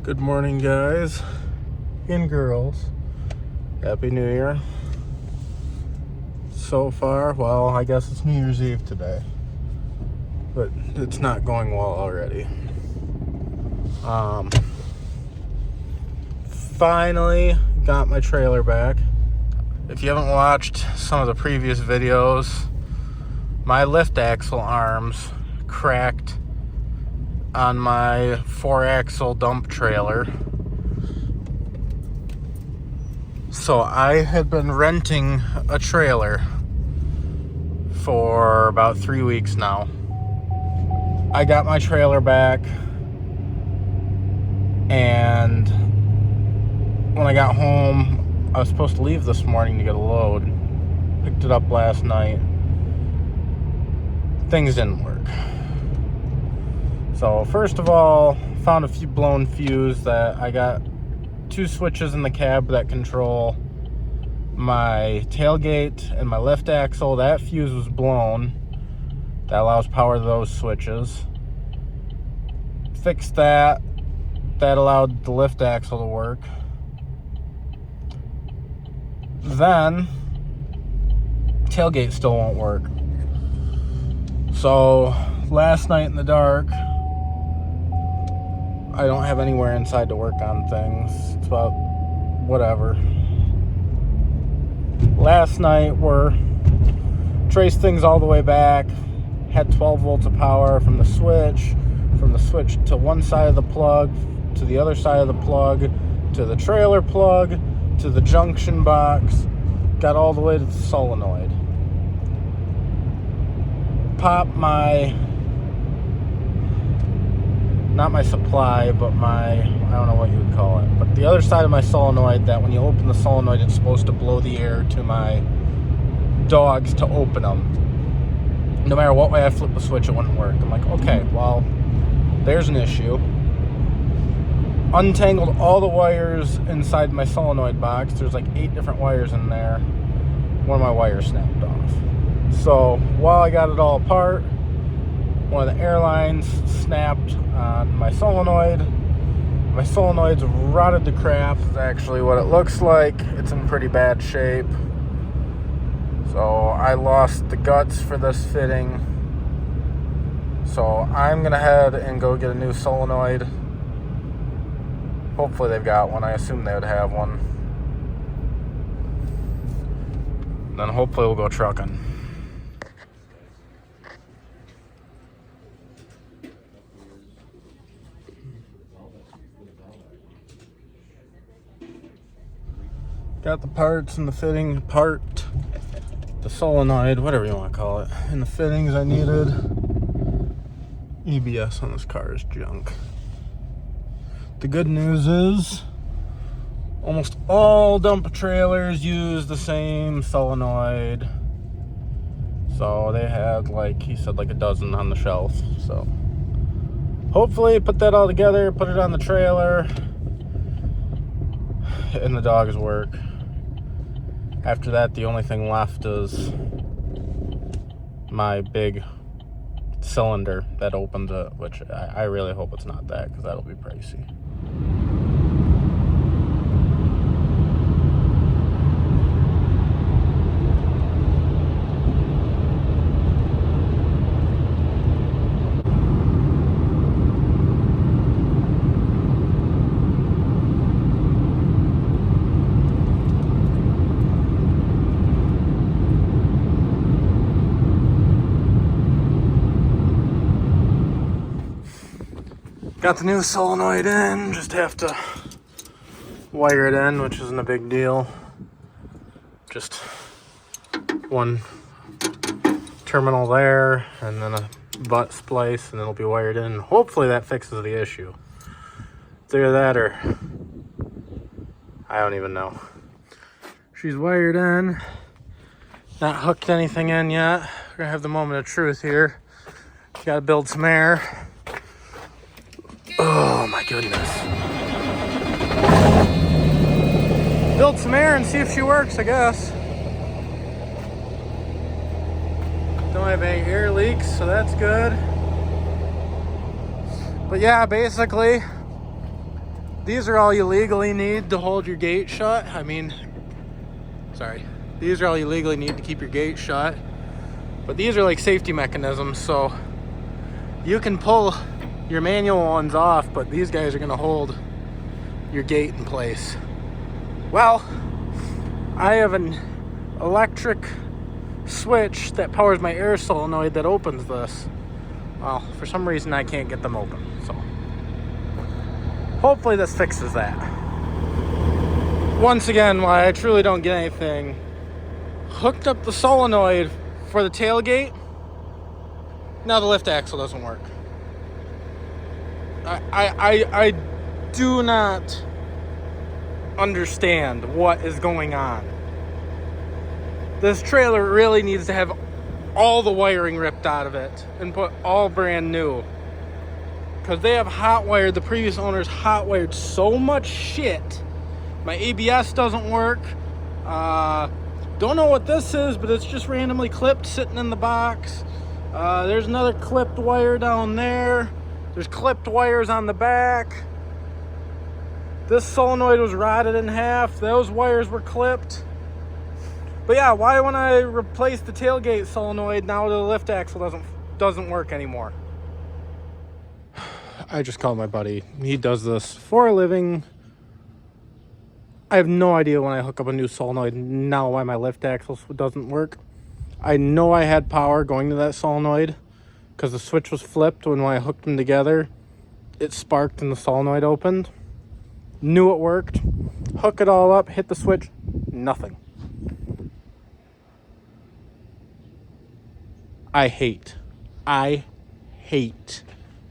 Good morning, guys and girls. Happy New Year. So far, well, I guess it's New Year's Eve today, but it's not going well already. Finally got my trailer back. If you haven't watched some of the previous videos, my lift axle arms cracked on my 4-axle dump trailer. So I had been renting a trailer for about 3 weeks now. I got my trailer back, and when I got home, I was supposed to leave this morning to get a load. Picked it up last night. Things didn't work. So first of all, found a few blown fuse. That I got 2 switches in the cab that control my tailgate and my lift axle. That fuse was blown. That allows power to those switches. Fixed that. That allowed the lift axle to work. Then tailgate still won't work. So last night in the dark, I don't have anywhere inside to work on things. It's about whatever. Last night traced things all the way back. Had 12 volts of power from the switch to one side of the plug, to the other side of the plug, to the trailer plug, to the junction box. Got all the way to the solenoid. Popped not my supply, but I don't know what you would call it, but the other side of my solenoid, that when you open the solenoid, it's supposed to blow the air to my dogs to open them. No matter what way I flip the switch, it wouldn't work. I'm like, okay, well, there's an issue. Untangled all the wires inside my solenoid box. There's like 8 different wires in there. One of my wires snapped off. So while I got it all apart, one of the air lines snapped on my solenoid. My solenoid's rotted to crap. Is actually what it looks like. It's in pretty bad shape. So I lost the guts for this fitting. So I'm gonna head and go get a new solenoid. Hopefully they've got one. I assume they would have one. Then hopefully we'll go trucking. Got the parts and the fitting the solenoid, whatever you want to call it, and the fittings I needed. EBS on this car is junk. The good news is almost all dump trailers use the same solenoid. So they had, like he said, like a dozen on the shelf. So hopefully put that all together, put it on the trailer, and the dogs work. After that, the only thing left is my big cylinder that opens it, which I really hope it's not that, because that'll be pricey. Got the new solenoid in, just have to wire it in, which isn't a big deal. Just one terminal there, and then a butt splice, and it'll be wired in. Hopefully that fixes the issue. It's either that or I don't even know. She's wired in, not hooked anything in yet. We're gonna have the moment of truth here. Gotta build some air. Oh my goodness. Build some air and see if she works, I guess. Don't have any air leaks, so that's good. But yeah, basically, these are all you legally need to hold your gate shut. I mean, sorry. These are all you legally need to keep your gate shut. But these are like safety mechanisms, so you can pull your manual ones off, but these guys are gonna hold your gate in place. Well, I have an electric switch that powers my air solenoid that opens this. Well, for some reason I can't get them open, so hopefully this fixes that. Once again, why I truly don't get anything, hooked up the solenoid for the tailgate, now the lift axle doesn't work. I do not understand what is going on. This trailer really needs to have all the wiring ripped out of it and put all brand new, because they have hot wired, the previous owners hot wired so much shit. My ABS doesn't work. Don't know what this is, but it's just randomly clipped sitting in the box. There's another clipped wire down there. There's clipped wires on the back. This solenoid was rotted in half. Those wires were clipped. But yeah, why when I replace the tailgate solenoid, now the lift axle doesn't work anymore? I just called my buddy. He does this for a living. I have no idea when I hook up a new solenoid now why my lift axle doesn't work. I know I had power going to that solenoid because the switch was flipped when I hooked them together. It sparked and the solenoid opened. Knew it worked. Hook it all up, hit the switch, nothing. I hate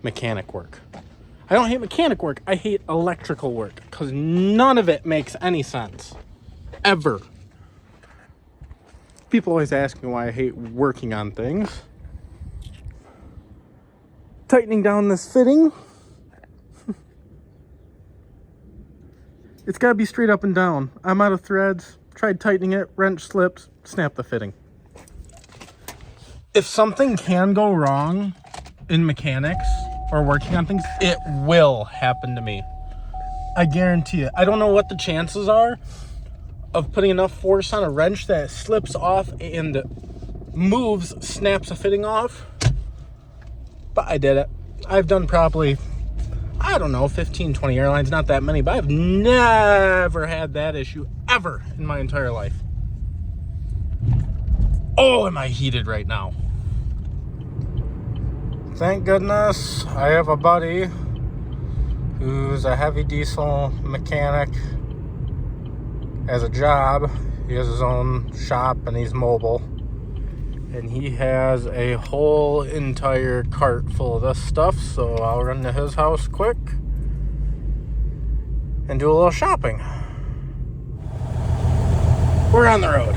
mechanic work. I don't hate mechanic work, I hate electrical work, because none of it makes any sense. Ever. People always ask me why I hate working on things. Tightening down this fitting. It's gotta be straight up and down. I'm out of threads, tried tightening it, wrench slips, snap the fitting. If something can go wrong in mechanics or working on things, it will happen to me. I guarantee it. I don't know what the chances are of putting enough force on a wrench that it slips off and moves, snaps a fitting off. But I did it. I've done probably, I don't know, 15, 20 airlines, not that many, but I've never had that issue ever in my entire life. Oh, am I heated right now? Thank goodness I have a buddy who's a heavy diesel mechanic as a job. He has his own shop and he's mobile. And he has a whole entire cart full of this stuff, so I'll run to his house quick and do a little shopping. We're on the road.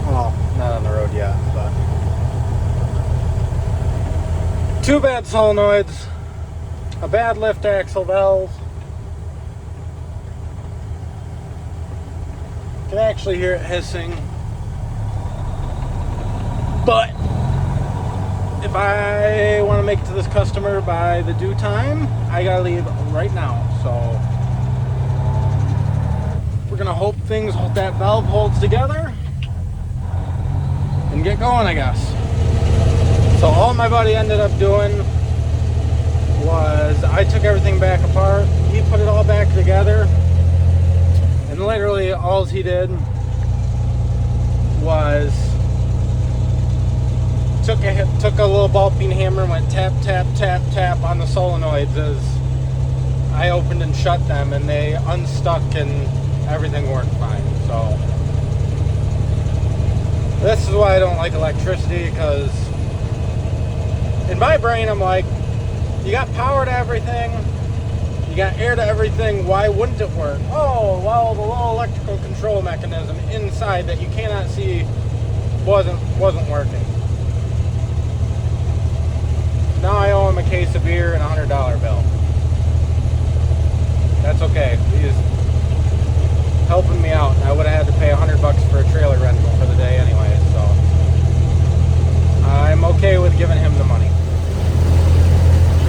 Well, not on the road yet, but two bad solenoids, a bad lift axle valve. You can actually hear it hissing. But if I want to make it to this customer by the due time, I gotta leave right now. So we're gonna hope that valve holds together and get going, I guess. So all my buddy ended up doing was I took everything back apart. He put it all back together, and literally all he did was took a little ball peen hammer and went tap, tap, tap, tap on the solenoids as I opened and shut them, and they unstuck and everything worked fine. So this is why I don't like electricity, because in my brain I'm like, you got power to everything, you got air to everything, why wouldn't it work? Oh, well, the little electrical control mechanism inside that you cannot see wasn't working. Now I owe him a case of beer and a $100 bill. That's okay. He's helping me out. I would have had to pay $100 for a trailer rental for the day anyway, so I'm okay with giving him the money.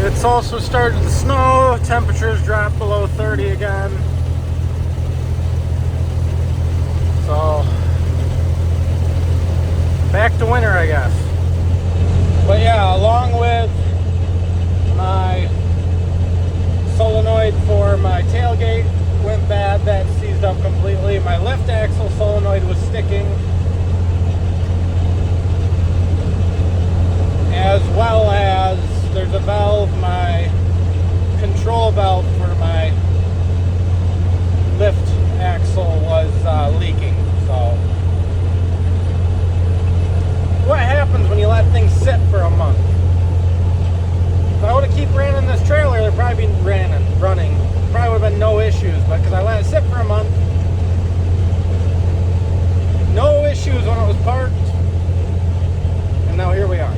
It's all also started to snow. Temperatures dropped below 30 again. So, back to winter, I guess. But yeah, along with my solenoid for my tailgate went bad, that seized up completely. My lift axle solenoid was sticking, as well as there's a valve, my control valve for my lift axle was leaking. So what happens when you let things sit for a month? If I would have keep running this trailer, it'd probably be running. Probably would have been no issues, but because I let it sit for a month, no issues when it was parked, and now here we are.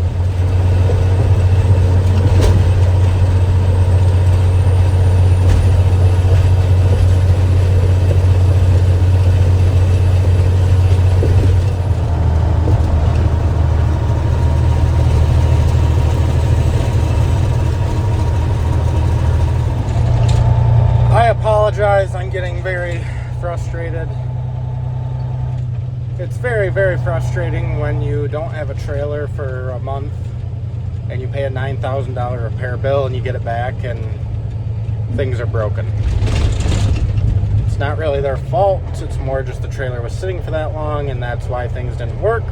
I'm getting very frustrated. It's very, very frustrating when you don't have a trailer for a month and you pay a $9,000 repair bill and you get it back and things are broken. It's not really their fault. It's more just the trailer was sitting for that long and that's why things didn't work.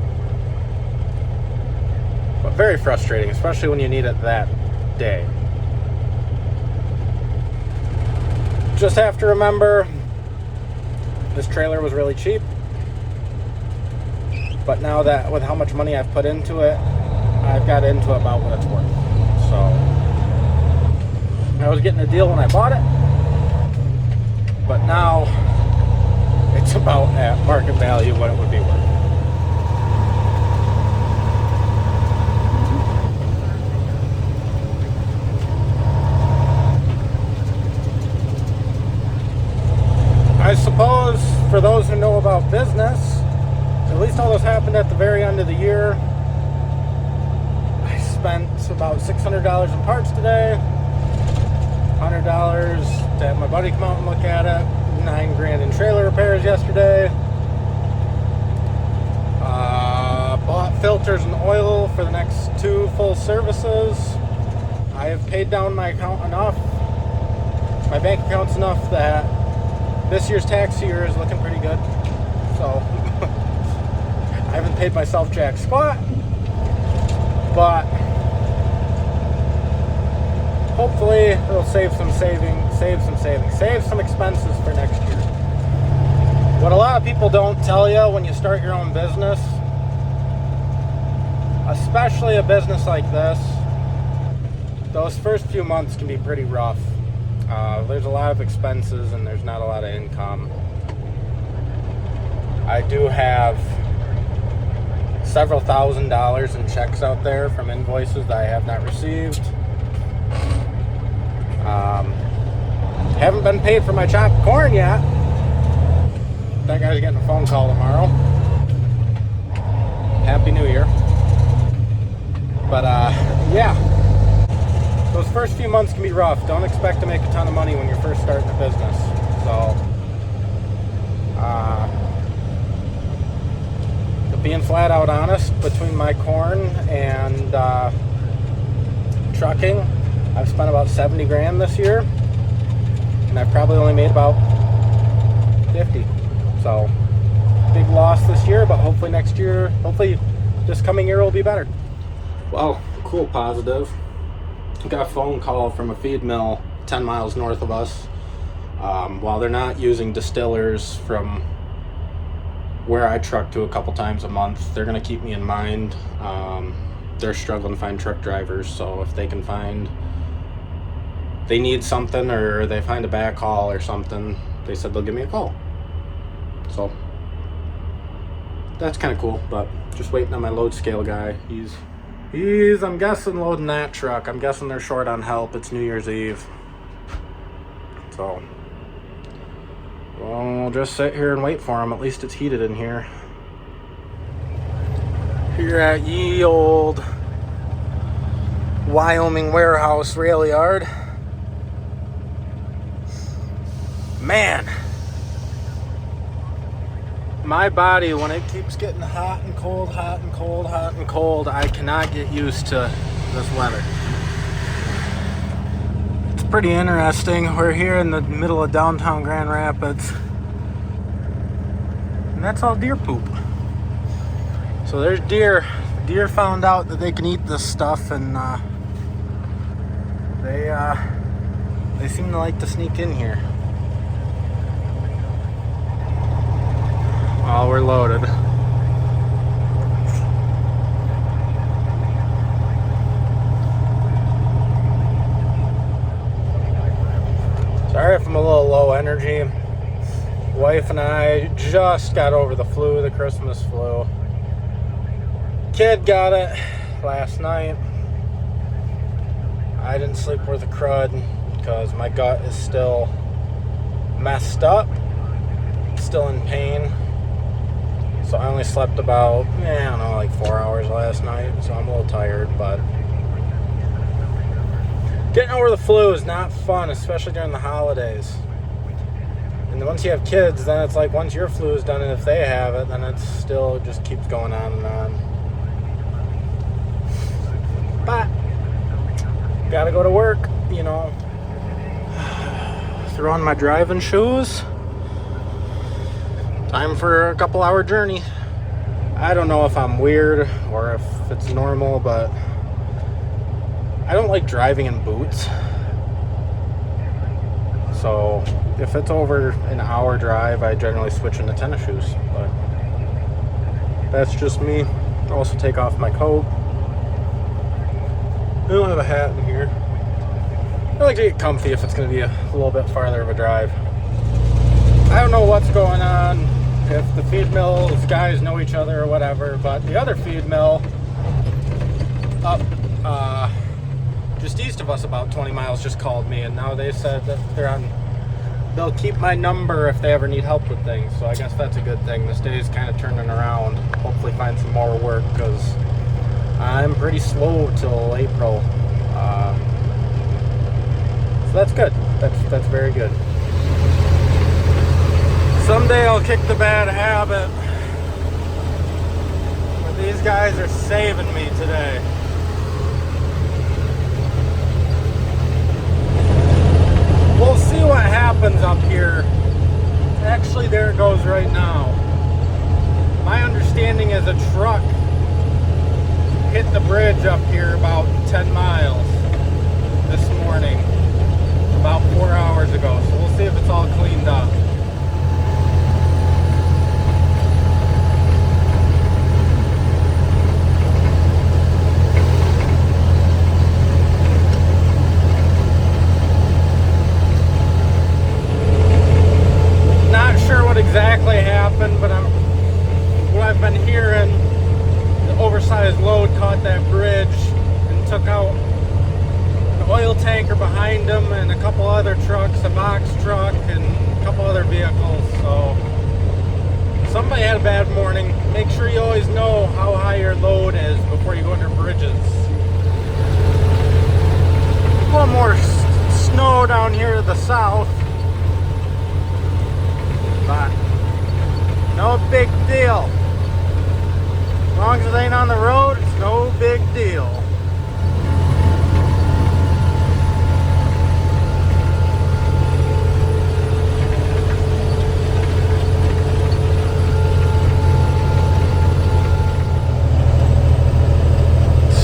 But very frustrating, especially when you need it that day. Just have to remember, this trailer was really cheap, but now that with how much money I've put into it, I've got into about what it's worth. So I was getting a deal when I bought it, but now it's about at market value what it would be worth. I suppose for those who know about business, at least all this happened at the very end of the year. I spent about $600 in parts today, $100 to have my buddy come out and look at it, $9,000 in trailer repairs yesterday. Bought filters and oil for the next 2 full services. I have paid down my account enough, my bank account's enough that this year's tax year is looking pretty good. So I haven't paid myself jack squat, but hopefully it'll save some expenses for next year. What a lot of people don't tell you when you start your own business, especially a business like this, those first few months can be pretty rough. There's a lot of expenses and there's not a lot of income. I do have several $1,000s in checks out there from invoices that I have not received. Haven't been paid for my chopped corn yet. That guy's getting a phone call tomorrow. Happy New Year. But yeah. Those first few months can be rough. Don't expect to make a ton of money when you're first starting a business. So, being flat out honest, between my corn and trucking, I've spent about $70,000 this year, and I've probably only made about 50. So, big loss this year, but hopefully next year, hopefully this coming year will be better. Well, cool positive. Got a phone call from a feed mill 10 miles north of us. While they're not using distillers from where I truck to a couple times a month, they're going to keep me in mind. They're struggling to find truck drivers, so if they can find, they need something or they find a backhaul or something, they said they'll give me a call. So that's kind of cool, but just waiting on my load scale guy. He's I'm guessing loading that truck. I'm guessing they're short on help. It's New Year's Eve. So we'll just sit here and wait for him. At least it's heated in here. Here at ye old Wyoming Warehouse rail yard. Man, my body, when it keeps getting hot and cold, hot and cold, hot and cold, I cannot get used to this weather. It's pretty interesting. We're here in the middle of downtown Grand Rapids, and that's all deer poop. So there's deer. Deer found out that they can eat this stuff, and they seem to like to sneak in here. Oh, we're loaded. Sorry if I'm a little low energy. Wife and I just got over the flu, the Christmas flu. Kid got it last night. I didn't sleep worth a crud because my gut is still messed up, still in pain. So I only slept about, I don't know, like 4 hours last night. So I'm a little tired, but getting over the flu is not fun, especially during the holidays. And then once you have kids, then it's like once your flu is done, and if they have it, then it still just keeps going on and on. But gotta go to work, you know. Throw on my driving shoes. Time for a couple hour journey. I don't know if I'm weird or if it's normal, but I don't like driving in boots. So if it's over an hour drive, I generally switch into tennis shoes. But that's just me. I also take off my coat. I don't have a hat in here. I like to get comfy if it's going to be a little bit farther of a drive. I don't know what's going on, if the feed mills guys know each other or whatever, but the other feed mill up just east of us about 20 miles just called me, and now they said that they'll keep my number if they ever need help with things. So I guess that's a good thing. This day is kind of turning around. Hopefully find some more work, because I'm pretty slow till April. So that's good. That's very good. Someday I'll kick the bad habit. But these guys are saving me today. We'll see what happens up here. Actually, there it goes right now. My understanding is a truck hit the bridge up here about 10 miles this morning, about 4 hours ago. So we'll see if it's all cleaned up. Not sure what exactly happened, but what I've been hearing, the oversized load caught that bridge and took out an oil tanker behind them and a couple other trucks, a box truck and a couple other vehicles. So somebody had a bad morning. Make sure you always know how high your load is before you go under bridges. A little more snow down here to the south, but no big deal. As long as it ain't on the road, it's no big deal.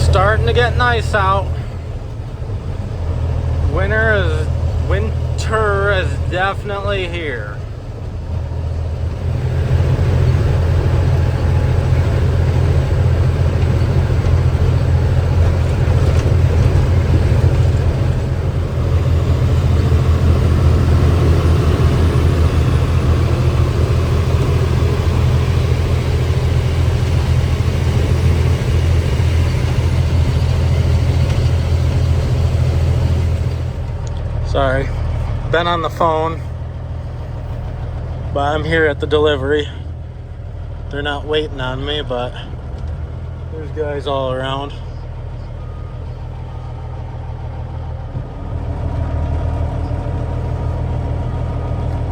Starting to get nice out. Winter is definitely here. Sorry, been on the phone, but I'm here at the delivery. They're not waiting on me, but there's guys all around.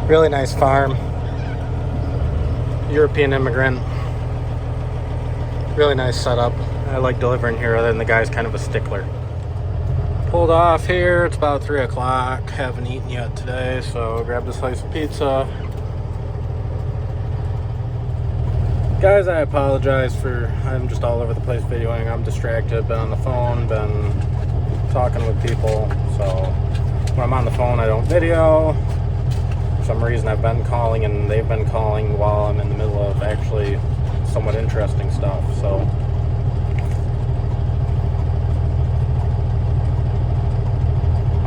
Really nice farm. European immigrant. Really nice setup. I like delivering here, other than the guy's kind of a stickler. Pulled off here. It's about 3 o'clock. Haven't eaten yet today, so grabbed a slice of pizza. Guys, I apologize for, I'm just all over the place videoing. I'm distracted, been on the phone, been talking with people. So when I'm on the phone, I don't video. For some reason, I've been calling and they've been calling while I'm in the middle of actually somewhat interesting stuff. So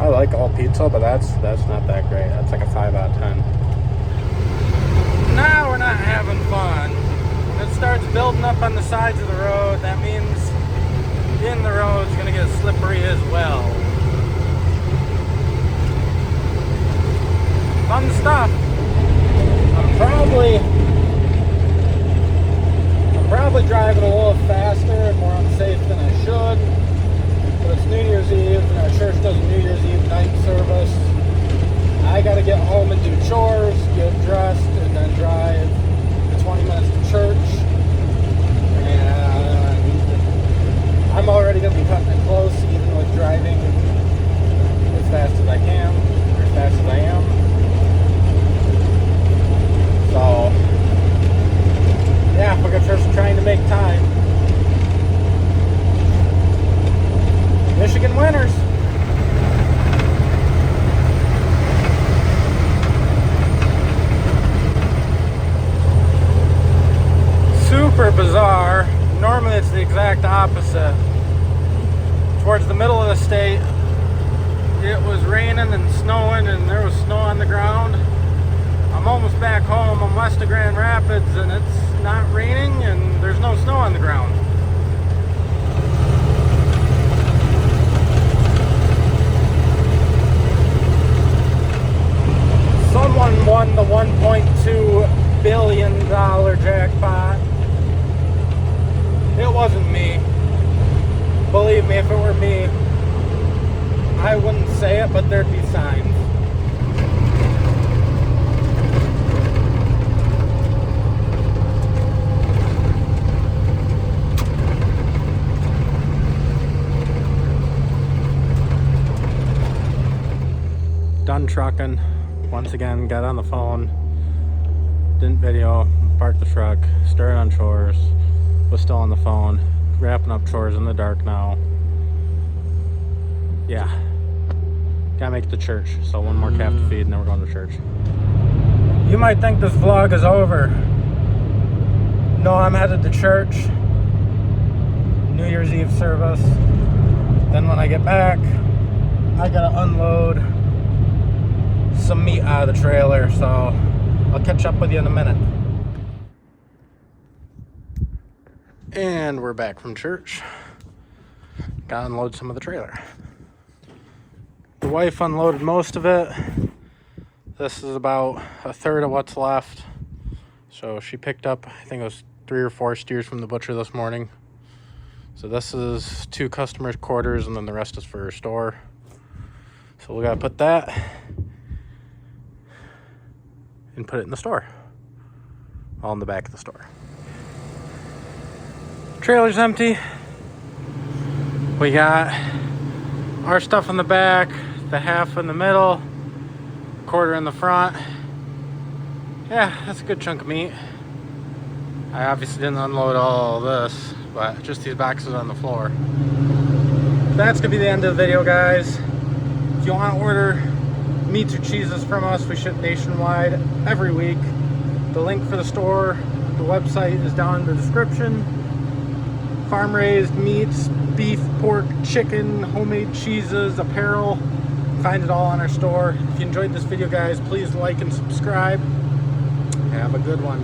I like all pizza, but that's not that great. That's like a 5 out of 10. Now we're not having fun. It starts building up on the sides of the road. That means in the road is going to get slippery as well. Fun stuff. I'm probably driving a little faster and more unsafe than I should. But it's New Year's Eve and our church does a New Year's Eve night service. I got to get home and do chores, get dressed, and then drive 20 minutes to church, and I'm already going to be cutting it close, even with driving as fast as I can, or as fast as I am. So, yeah, we're just trying to make time. Michigan winners. Super bizarre. Normally it's the exact opposite. Towards the middle of the state, it was raining and snowing and there was snow on the ground. I'm almost back home. I'm west of Grand Rapids and it's not raining and there's no snow on the ground. Someone won the $1.2 billion jackpot. It wasn't me. Believe me, if it were me, I wouldn't say it, but there'd be signs. Done trucking. Once again, got on the phone. Didn't video. Parked the truck. Started on chores. Was still on the phone, wrapping up chores in the dark now. Yeah, gotta make it to church. So one more calf to feed and then we're going to church. You might think this vlog is over. No, I'm headed to church. New Year's Eve service. Then when I get back, I gotta unload some meat out of the trailer. So I'll catch up with you in a minute. And we're back from church. Gotta unload some of the trailer. The wife unloaded most of it. This is about a third of what's left. So she picked up, I think it was 3 or 4 steers from the butcher this morning. So this is 2 customers' quarters and then the rest is for her store. So we gotta put that and put it in the store. All in the back of the store. Trailer's empty. We got our stuff in the back, the half in the middle, quarter in the front. Yeah, that's a good chunk of meat. I obviously didn't unload all of this, but just these boxes on the floor. That's gonna be the end of the video, guys. If you want to order meats or cheeses from us, we ship nationwide every week. The link for the store, the website is down in the description. Farm-raised meats, beef, pork, chicken, homemade cheeses, apparel. Find it all on our store. If you enjoyed this video, guys, please like and subscribe. Have a good one.